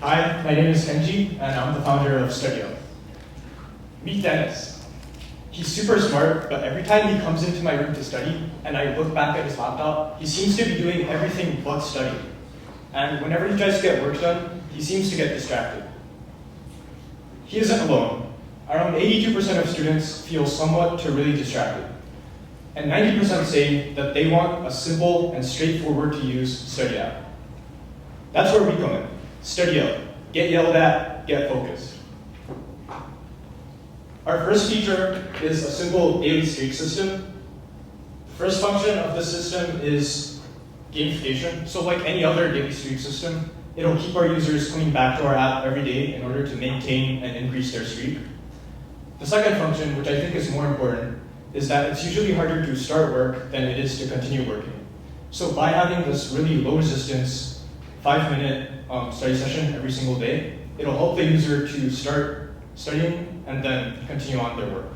Hi, my name is Kenji, and I'm the founder of StudyUp. Meet Dennis. He's super smart, but every time he comes into my room to study, and I look back at his laptop, he seems to be doing everything but study. And whenever he tries to get work done, he seems to get distracted. He isn't alone. Around 82% of students feel somewhat to really distracted. And 90% say that they want a simple and straightforward to use StudyUp. That's where we come in. StudyUp. Get yelled at, get focused. Our first feature is a simple daily streak system. The first function of this system is gamification. So like any other daily streak system, it'll keep our users coming back to our app every day in order to maintain and increase their streak. The second function, which I think is more important, is that it's usually harder to start work than it is to continue working. So by having this really low resistance, 5-minute study session every single day, it'll help the user to start studying and then continue on their work.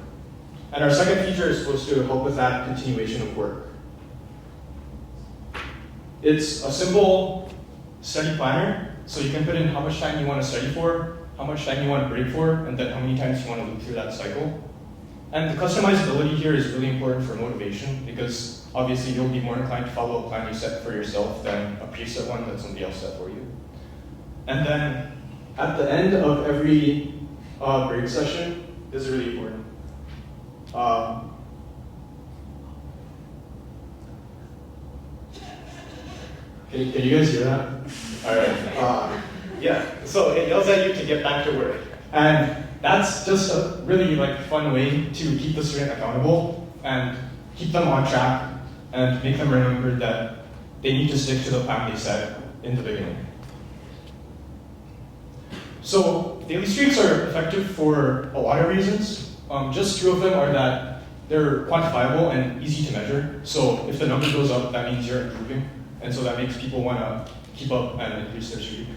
And our second feature is supposed to help with that continuation of work. It's a simple study planner, so you can put in how much time you want to study for, how much time you want to break for, and then how many times you want to loop through that cycle. And the customizability here is really important for motivation because obviously you'll be more inclined to follow a plan you set for yourself than a preset one that somebody else set for you. And then at the end of every break session, this is really important. Can you guys hear that? All right. Yeah, so it yells at you to get back to work. And that's just a really fun way to keep the student accountable and keep them on track and make them remember that they need to stick to the plan they set in the beginning. So daily streaks are effective for a lot of reasons. Just two of them are that they're quantifiable and easy to measure. So if the number goes up, that means you're improving. And so that makes people want to keep up and increase their streak.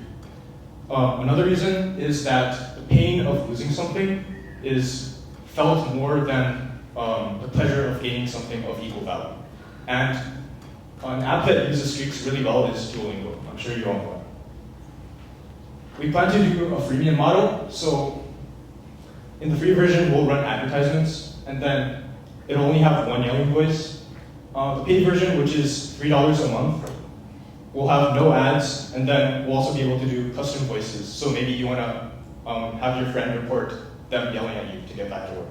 Another reason is that the pain of losing something is felt more than the pleasure of gaining something of equal value. And an app that uses streaks really well is Duolingo. I'm sure you all know it. We plan to do a freemium model. So in the free version, we'll run advertisements, and then it'll only have one yelling voice. The paid version, which is $3 a month, we'll have no ads, and then we'll also be able to do custom voices. So maybe you want to have your friend report them yelling at you to get back to work.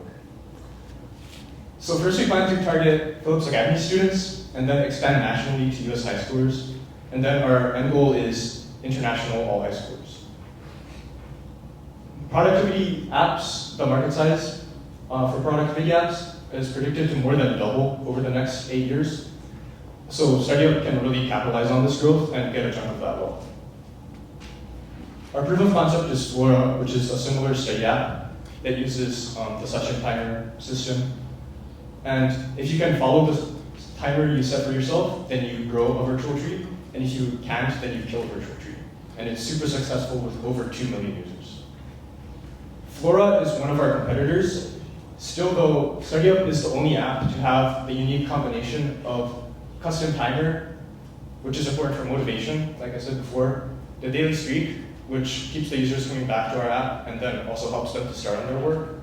So first we plan to target Phillips Academy students, and then expand nationally to US high schoolers. And then our end goal is international all high schoolers. Productivity apps, the market size for productivity apps is predicted to more than double over the next 8 years. So StudyUp can really capitalize on this growth and get a chunk of that wealth. Our proof of concept is Flora, which is a similar study app that uses the session timer system. And if you can follow the timer you set for yourself, then you grow a virtual tree. And if you can't, then you kill a virtual tree. And it's super successful with over 2 million users. Flora is one of our competitors. Still though, StudyUp is the only app to have the unique combination of custom timer, which is important for motivation, like I said before, the daily streak, which keeps the users coming back to our app and then also helps them to start on their work,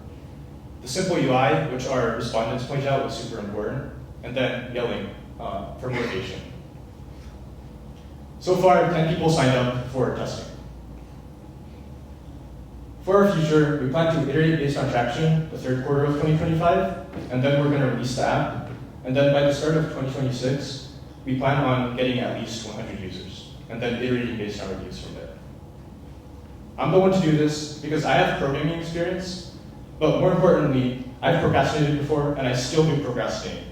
the simple UI, which our respondents point out was super important, and then yelling for motivation. So far, 10 people signed up for testing. For our future, we plan to iterate based on traction the third quarter of 2025, and then we're going to release the app. And then by the start of 2026, we plan on getting at least 100 users, and then iterating based on reviews from there. I'm the one to do this because I have programming experience, but more importantly, I've procrastinated before, and I still do procrastinate.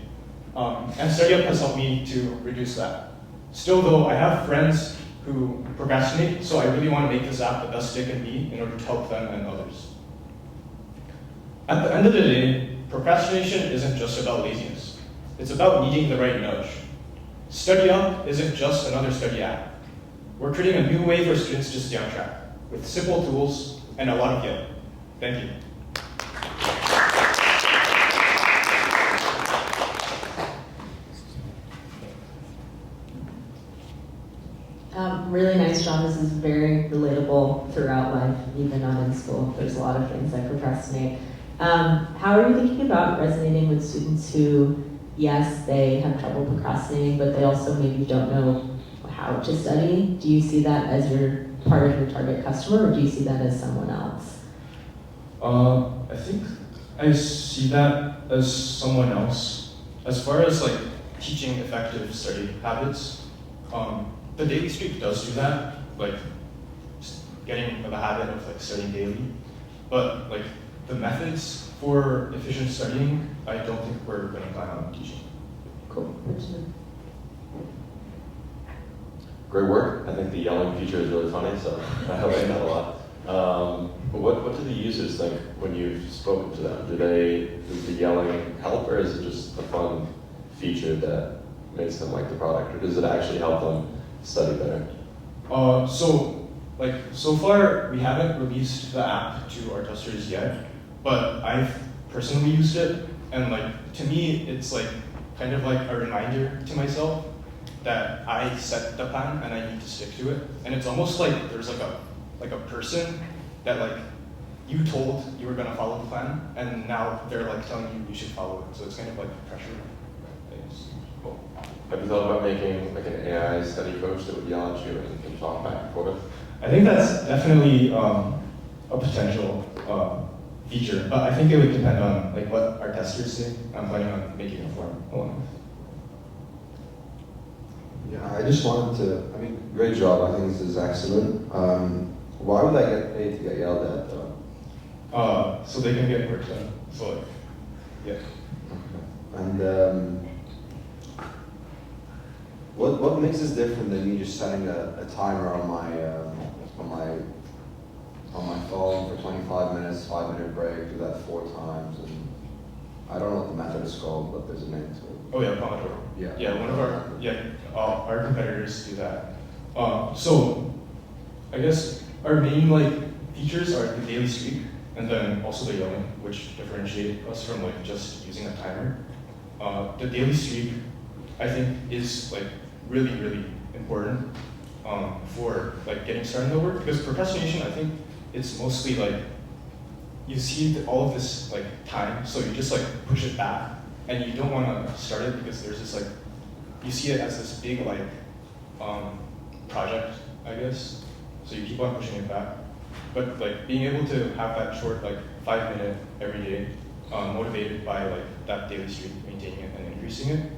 And StudyUp has helped me to reduce that. Still though, I have friends who procrastinate, so I really want to make this app the best it can be in order to help them and others. At the end of the day, procrastination isn't just about laziness. It's about needing the right nudge. StudyUp isn't just another study app. We're creating a new way for students to stay on track, with simple tools and a lot of yelling. Thank you. Really nice job this is very relatable throughout life, even not in school. There's a lot of things that procrastinate. How are you thinking about resonating with students who, yes, they have trouble procrastinating, but they also maybe don't know how to study? Do you see that as your part of your target customer, or do you see that as someone else? I think I see that as someone else. As far as like teaching effective study habits, the daily streak does do that, like getting the habit of like studying daily. But like the methods for efficient studying, I don't think we're going to plan on teaching. Cool. Great work. I think the yelling feature is really funny, so I like that a lot. But what do the users think when you've spoken to them? Does the yelling help, or is it just a fun feature that makes them like the product, or does it actually help them study better? So far we haven't released the app to our testers yet, but I've personally used it, and like to me it's like kind of like a reminder to myself that I set the plan and I need to stick to it. And it's almost like there's like a person that like you told you were gonna follow the plan, and now they're like telling you should follow it. So it's kind of like pressure. Cool. Have you thought about making like an AI study coach that would yell at you and talk back and forth? I think that's definitely a potential feature, but I think it would depend on like what our testers say. I'm planning on making a form along with. Yeah, I just wanted to, great job. I think this is excellent. Why would I get paid to get yelled at though? So they can get work done. So like, yeah. And what makes this different than me just setting a timer on my phone for 25 minutes, 5-minute break, do that 4 times, and I don't know what the method is called, but there's a name to it. Oh yeah, Pomodoro. Yeah. Yeah, one of our competitors do that. So I guess our main like features are the daily streak, and then also the yelling, which differentiate us from like just using a timer. The daily streak, I think, is like really important for like getting started in the work, because procrastination, I think it's mostly like you see all of this like time, so you just like push it back, and you don't want to start it because there's this like you see it as this big like project, I guess. So you keep on pushing it back. But like being able to have that short like 5-minute every day, motivated by like that daily streak, maintaining it and increasing it,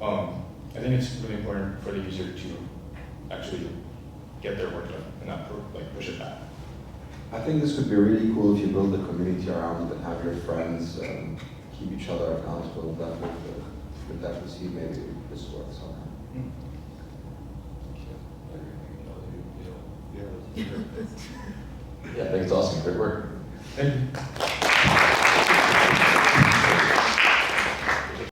I think it's really important for the user to actually get their work done and not like push it back. I think this could be really cool if you build a community around it and have your friends keep each other accountable. That would definitely see maybe this works somehow. Yeah, I think it's awesome. Great work. Thank you.